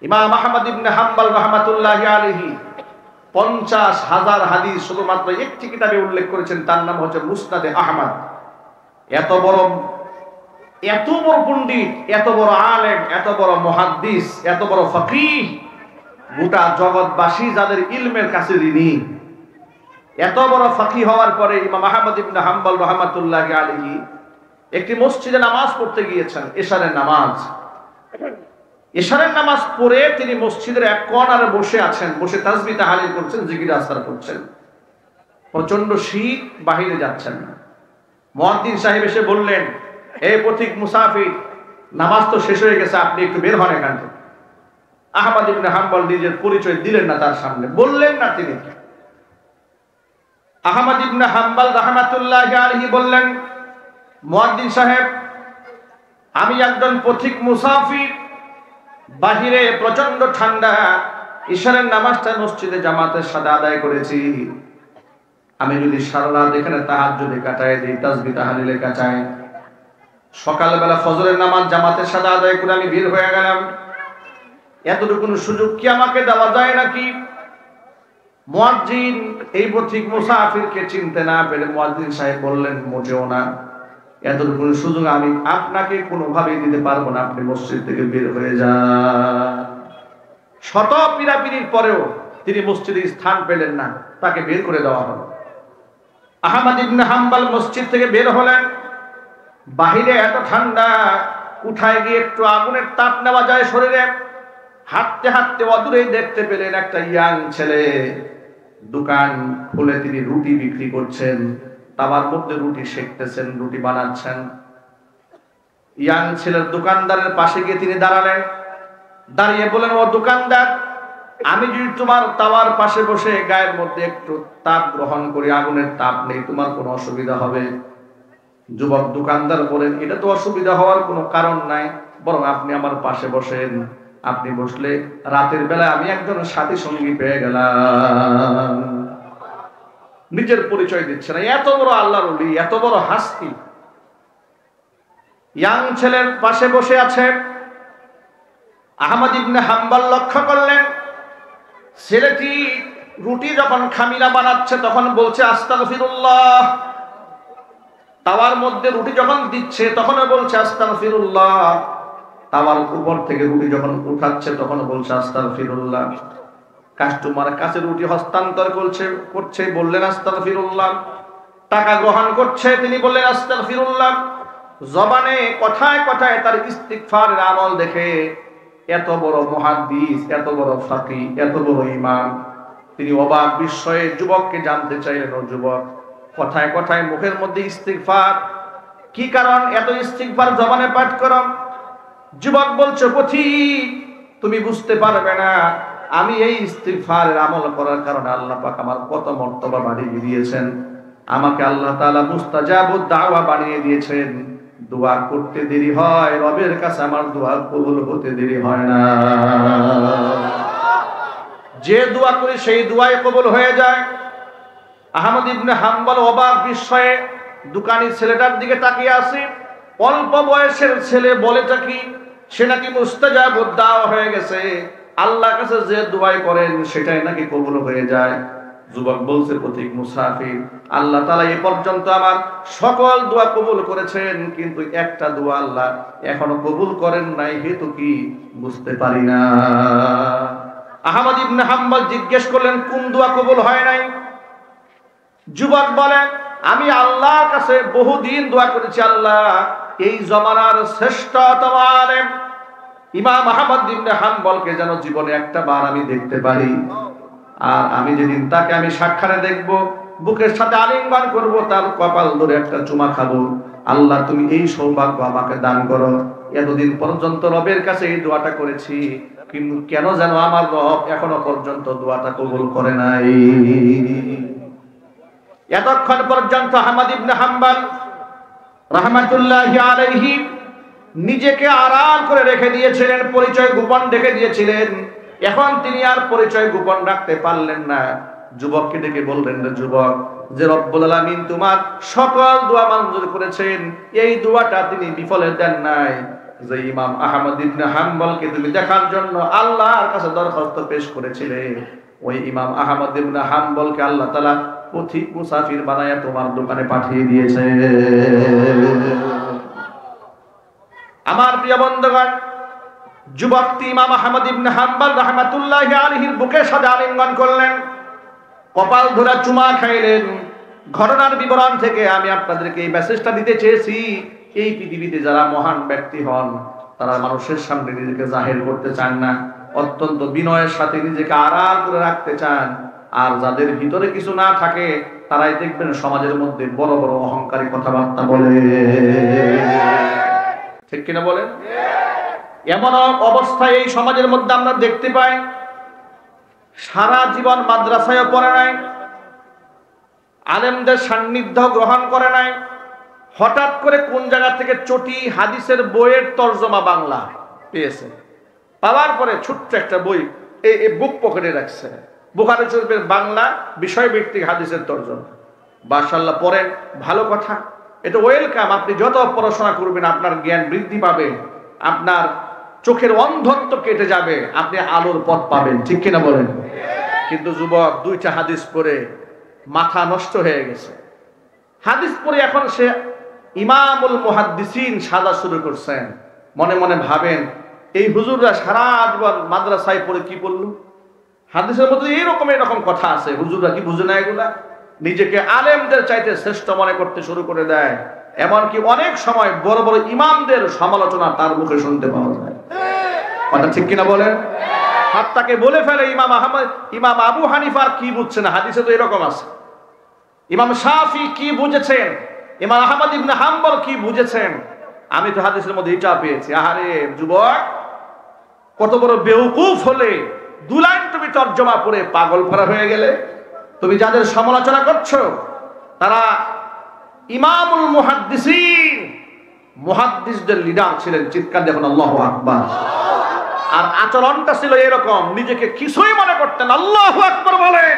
ইমাম আহমদ ইবনে হাম্বল রাহমাতুল্লাহি আলাইহি 50,000 হাদিস শুধুমাত্র একটি কিতাবে উল্লেখ করেছেন, তার নাম হচ্ছে মুসনাদে আহমদ। এত বড় পণ্ডিত, এত বড় আলেম, এত বড় মুহাদ্দিস, এত বড় ফকিহ, গোটা জগৎবাসী যাদের ইলমের কাছে ঋণী, এত বড় ফকিহ হওয়ার পরে ইমাম আহমদ ইবনে হাম্বল রাহমাতুল্লাহি আলাইহি একটি মসজিদে নামাজ পড়তে গিয়েছেন, এশারের নামাজ। এশারের নামাজ পড়ে তিনি মসজিদের এক কর্নারে বসে আছেন, বসে তাসবিহ তাহলিল করছেন, জিকির আজকার করছেন। প্রচন্ড শীত, বাহিরে যাচ্ছেন না। মুয়াজ্জিন সাহেব এসে বললেন, এই পথিক মুসাফির, নামাজ তো শেষ হয়ে গেছে, আপনি একটু বের হন এখান থেকে। আহমদ ইবনে হাম্বল নিজের পরিচয় দিলেন না, তার সামনে বললেন না তিনি। আহমদ ইবনে হাম্বল রাহমাতুল্লাহি আলাইহি বললেন, মুয়াজ্জিন সাহেব, আমি একজন পথিক মুসাফির, বাহিরে প্রচন্ড ঠান্ডা, ইশারের নামাজটা মসজিদে জামাতের সাথে আদায় করেছি। আমি যদি সারা রাত এখানে তাহাজ্জুদে কাটাই দিই, তাসবিহ তাহলিলে কাটাই, সকালবেলা ফজরের নামাজ জামাতের সাথে আদায় করে আমি বের হয়ে গেলাম, এতটুকু সুযোগ কি আমাকে দেওয়া যায় নাকি? মুয়াজ্জিন এই পথিক মুসাফিরকে চিনতে না পেরে মুয়াজ্জিন সাহেব বললেন, মোটেও না, এতটুকু সুযোগ আমি আপনাকে কোনোভাবেই দিতে পারবো না, আপনি মসজিদ থেকে বের হয়ে যান। শত পীড়াপিড়ির পরেও তিনি মসজিদে স্থান পেলেন না, তাকে বের করে দেওয়া হলো। আহমদ ইবনে হাম্বল মসজিদ থেকে বের হলেন, বাহিরে এত ঠান্ডা, উঠায় গিয়ে একটু আগুনের তাপ নেওয়া যায় শরীরে। হাঁটতে হাঁটতে অদূরেই দেখতে পেলেন একটা ইয়াং ছেলে দোকান খুলে তিনি রুটি বিক্রি করছেন, তাওয়ার মধ্যে রুটি সেকতেছেন, রুটি বানাচ্ছেন। ইয়াং ছেলের দোকানদারের পাশে গিয়ে তিনি দাঁড়ালেন, দাঁড়িয়ে বলেন, ও দোকানদার, আমি যদি তোমার তাওয়ার পাশে বসে গায়ের মধ্যে একটু তাপ গ্রহণ করি, আগুনের তাপ নেই, তোমার কোনো অসুবিধা হবে? যুবক দোকানদার বলেন, এটা তো অসুবিধা হওয়ার কোনো কারণ নাই, বরং আপনি আমার পাশে বসেন, আপনি বসলে রাতের বেলা আমি একজন সাথী সঙ্গী পেয়ে গেলাম। নিজের পরিচয় দিচ্ছে না, এত বড় আল্লাহর ওলি, এত বড় হাস্তি। ইয়াং ছেলের পাশে বসে আছে। আহমদ ইবনে হাম্বল লক্ষ্য করলেন, ছেলেটি রুটি যখন খামিলা বানাচ্ছে তখন বলছে আস্তাগফিরুল্লাহ, তাওয়ার মধ্যে রুটি যখন দিচ্ছে তখনও বলছে আস্তাগফিরুল্লাহ, তাওয়ার উপর থেকে রুটি যখন উঠাচ্ছে তখন বলছে আস্তাগফিরুল্লাহ। কাস্টমার কাছে রুটি হস্তান্তর করছে, বললেন আস্তাগফিরুল্লাহ। টাকা গ্রহণ করছে, তিনি বললেন আস্তাগফিরুল্লাহ। জবানে কথায় কথায় তার ইস্তিগফারের আমল দেখে এত বড় মুহাদ্দিস, এত বড় ফাকিহ, এত বড় ইমাম, তিনি অবাক বিস্ময়ে যুবককে জানতে চাইলেন, ও যুবক, কথায় কথায় মুখের মধ্যে ইস্তিগফার, কি কারণ এত ইস্তিগফার জবানে পাঠ করো? যুবক বলছে, পথিক, তুমি বুঝতে পারবে না, আমি এই ইস্তিগফারের আমল করার কারণে আল্লাহ পাক আমার কত মর্তবা বাড়িয়ে দিয়েছেন। আমাকে আল্লাহ তাআলা মুস্তাজাবুদ দাওয়া বানিয়ে দিয়েছেন। দোয়া করতে দেরি হয়, রবের কাছে আমার দোয়া কবুল হতে দেরি হয় না। যে দোয়া করি সেই দোয়াই কবুল হয়ে যায়। আহমদ ইবনে হাম্বল অবাক বিস্ময়ে দোকানি ছেলেটার দিকে তাকিয়ে আছে। অল্প বয়সের ছেলে, বলেটা কি, সে নাকি মুস্তাজাবুদ দাওয়া হয়ে গেছে, আল্লাহর কাছে যে দোয়াই করেন সেটাই নাকি কবুল হয়ে যায়। যুবক বলছে, পথিক মুসাফির, আল্লাহ তাআলা এ পর্যন্ত আমার সকল দোয়া কবুল করেছেন, কিন্তু একটা দোয়া আল্লাহ এখনো কবুল করেন নাই, হেতু কি বুঝতে পারি না। আহমদ ইবনে হাম্বল জিজ্ঞেস করলেন, কোন দোয়া কবুল হয় নাই? যুবক বলে, আমি আল্লাহর কাছে বহুদিন দোয়া করেছি, আল্লাহ এই জমানার শ্রেষ্ঠতম আলেম ইমাম আহমদ ইবনে হাম্বলকে যেন জীবনে একটা বার আমি দেখতে পারি, আর আমি যেদিন তাকে আমি সাক্ষাৎ দেখব, বুকের সাথে আলিঙ্গন করব, তার কপাল ধরে একটা চুমা খাবো। আল্লাহ তুমি এই সৌভাগ্য আমাকে দান করো। এতদিন পর্যন্ত রবের কাছে এই দোয়াটা করেছি, কিন্তু কেন যেন আমার রব এখনো পর্যন্ত দোয়াটা কবুল করে নাই। এতক্ষণ পর্যন্ত আহমদ ইবনে হাম্বল রাহমাতুল্লাহি আলাইহি নিজেকে আড়াল করে রেখে দিয়েছিলেন, পরিচয় গোপন রেখে দিয়েছিলেন। এখন তিনি আর পরিচয় গোপন রাখতে পারলেন না। যুবককে ডেকে বললেন, যুবক, যে রব্বুল আলামিন তোমার সকল দোয়া মঞ্জুর করেছেন, এই দোয়াটা তিনি বিফলে দেন নাই, যে ইমাম আহমদ ইবনে হাম্বলকে তুমি দেখার জন্য আল্লাহর কাছে দরখাস্ত পেশ করেছিলে, ওই ইমাম আহমদ ইবনে হাম্বলকে আল্লাহ তাআলা পথিক মুসাফির বানায়া তোমার দোকানে পাঠিয়ে দিয়েছে। আমার প্রিয় বন্ধুগণ, যুবকটি ইমাম আহমদ ইবনে হাম্বল রাহমাতুল্লাহি আলাইহির বুকের সাথে আলিঙ্গন করলেন, কপাল ধরে চুমা খাইলেন। ঘটনার বিবরণ থেকে আমি আপনাদেরকে এই মেসেজটা দিতে চেয়েছি, এই পৃথিবীতে যারা মহান ব্যক্তি হন তারা মানুষের সামনে নিজেকে জাহির করতে চান না, অত্যন্ত বিনয়ের সাথে নিজেকে আড়াল করে রাখতে চান। আর যাদের ভিতরে কিছু না থাকে তারাই দেখবেন সমাজের মধ্যে বড় বড় অহংকারী কথাবার্তা বলে। ঠিক কিনা বলেন? এমন অবস্থায় এই সমাজের মধ্যে আমরা দেখতে পাই, সারা জীবন মাদ্রাসায় পড়ে নাই, আলেমদের সান্নিধ্য গ্রহণ করে নাই, হঠাৎ করে কোন জায়গা থেকে চটি হাদিসের বইয়ের তর্জমা বাংলা পেয়েছে, পাওয়ার পরে ছোট্ট একটা বই এই বুক পকেটে রাখছে, বুখারী শরীফের বাংলা বিষয়ভিত্তিক হাদিসের তর্জমা। মাশাআল্লাহ, পড়েন, ভালো কথা, এটা ওয়েলকাম। আপনি যত পড়াশোনা করবেন আপনার জ্ঞান বৃদ্ধি পাবে, আপনার চোখের অন্ধত্ব কেটে যাবে, আপনি আলোর পথ পাবেন। ঠিক কিনা বলেন? কিন্তু যুবক দুইটা হাদিস পড়ে মাথা নষ্ট হয়ে গেছে। হাদিস পড়ে এখন সে ইমামুল মুহাদ্দিসিন সাজা শুরু করছেন। মনে মনে ভাবেন, এই হুজুররা সারা জীবন মাদ্রাসায় পড়ে কি বললো, হাদিসের মধ্যে এরকম কথা আছে, হুজুররা কি বুঝে না এগুলা? নিজেকে আলেমদের চাইতে শ্রেষ্ঠ মনে করতে শুরু করে দেয়। এমনকি অনেক সময় বড় বড় ইমামদের সমালোচনা তার মুখে শুনতে পাওয়া যায়। কথা ঠিক কিনা বলেন? তাকে বলে ফেলে ইমাম আবু হানিফার কি বুঝছেন, হাদিসে তো এরকম আছে। ইমাম শাফি কি বুঝেছেন, ইমাম আহমদ ইবনে হাম্বল কি বুঝেছেন, আমি তো হাদিসের মধ্যে এটা পেয়েছি। আহারে যুবক, কত বড় বেওকুফ হলে 2 লাইন তুমি তর্জমা পড়ে পাগল করা হয়ে গেলে। তুমি যাদের সমালোচনা করছো তারা ইমামুল মুহাদ্দিসিন, মুহাদ্দিসদের লিডার ছিলেন। চিৎকার দেখুন আল্লাহু আকবার। আর আচরণটা ছিল এরকম, নিজেকে কিছুই মনে করতেন। আল্লাহু আকবার বলেন।